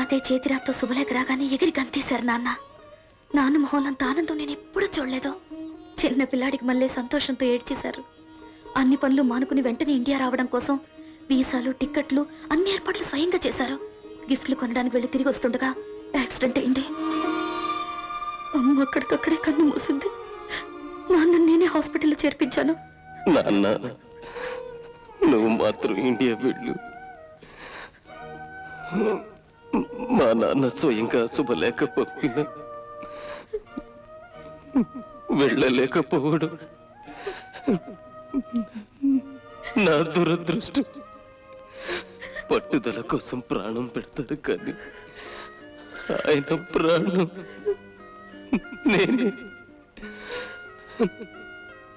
అదే చేతిరాత్తో శుభలేఖ రాగానే ఎగిరి గంతేశారు నాన్న. నాన్న మొహంలంత ఆనందం నేను ఎప్పుడూ చూడలేదు. చిన్న పిల్లాడికి మళ్ళీ సంతోషంతో ఏడ్చేశారు. అన్ని పనులు మానుకుని వెంటనే ఇండియా రావడం కోసం వీసాలు, టిక్కెట్లు అన్ని ఏర్పాట్లు స్వయంగా చేశారు. గిఫ్ట్లు కొనడానికి వెళ్ళి తిరిగి వస్తుండగా యాక్సిడెంట్ అయింది. అమ్మ అక్కడికక్కడే కన్ను మూసింది. నాన్న నేనే హాస్పిటల్లో చేర్పించాను. నాన్న నువ్వు మాత్రం ఇండియా వెళ్ళు. మా నాన్న స్వయంగా శుభలేఖ పంపిన వెళ్ళలేకపోవడం నా దురదృష్టం. పట్టుదల కోసం ప్రాణం పెడతారు కానీ ఆయన ప్రాణం నేనే.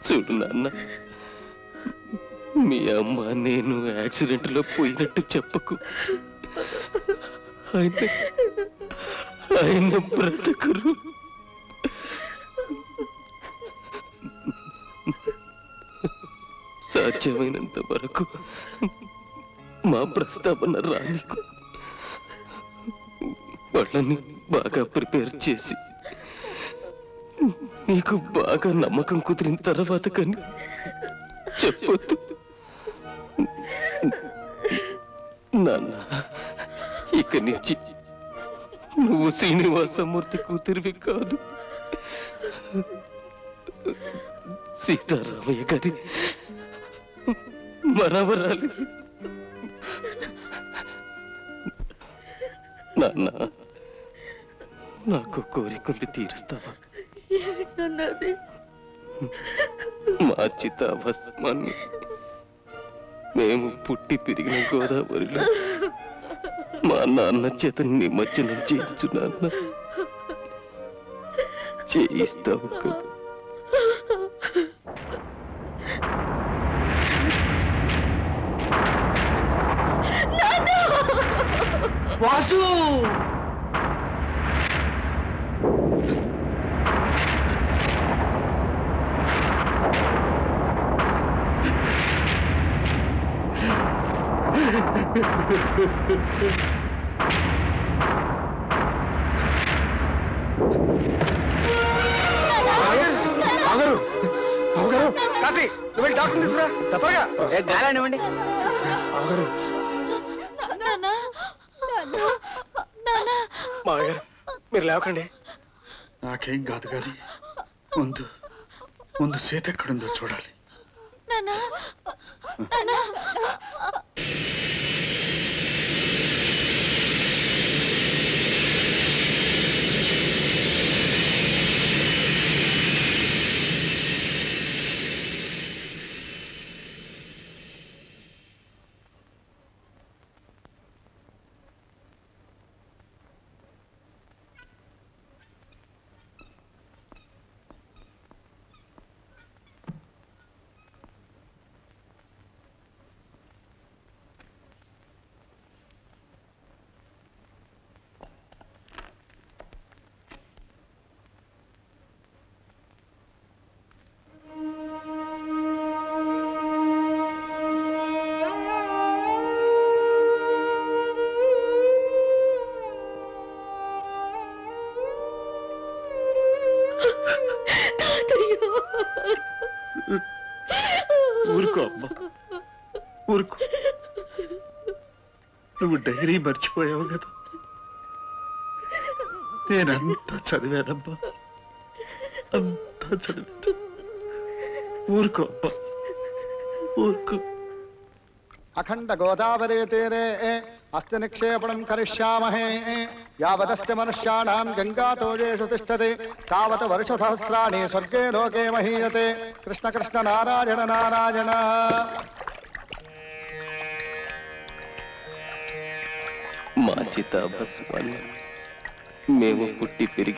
చూడు నాన్న, మీ అమ్మ నేను యాక్సిడెంట్ లో పోయినట్టు చెప్పకు. ఆయన బ్రతకరు. సాధ్యమైనంత వరకు మా ప్రస్తావన రానికు. వాళ్ళని బాగా ప్రిపేర్ చేసి నీకు బాగా నమ్మకం కుదిరిన తర్వాత కానీ చెప్పొద్దు నాన్న. ఇక నుంచి నువ్వు శ్రీనివాసమూర్తి కూతురివి కాదు, సీతారామయ్య గారి మనవరాలి. నాన్న నాకు కోరికలు తీరుస్తావా? మా చితాభస్మాన్ని మేము పుట్టి పెరిగిన గోదావరిలో మా నాన్న చేత నిమజ్జనం చేయించు నాన్న. చేయిస్తావు కదా? వాసు కాశీ నువ్వు వెళ్ళి డాక్టర్ తీసుకురా త్వరగా. గాలానివ్వండి. మామగారు మీరు లేవకండి. నాకేం కాదు కానీ ముందు ముందు సీత ఎక్కడుందో చూడాలి. ఊరుకో అమ్మా, ఊరుకో. నువ్వు డైరీ మర్చిపోయావు కదా. నేనంతా చదివానమ్మా, అంతా చదివాను. ఊరుకో అమ్మా, ఊరుకో. అఖండ గోదావరి తీరే అస్తి నిక్షేపణం కరిష్యామహే యావదస్తి మనుష్యాణాం గంగాతోజేషు తిష్టతే తావత్ వర్షసహస్రాణి స్వర్గే లోకే మహీయతే. కృష్ణ కృష్ణ నారాయణ నారాయణ. మా చితాభస్మాన్ని మేము పుట్టి పెరిగి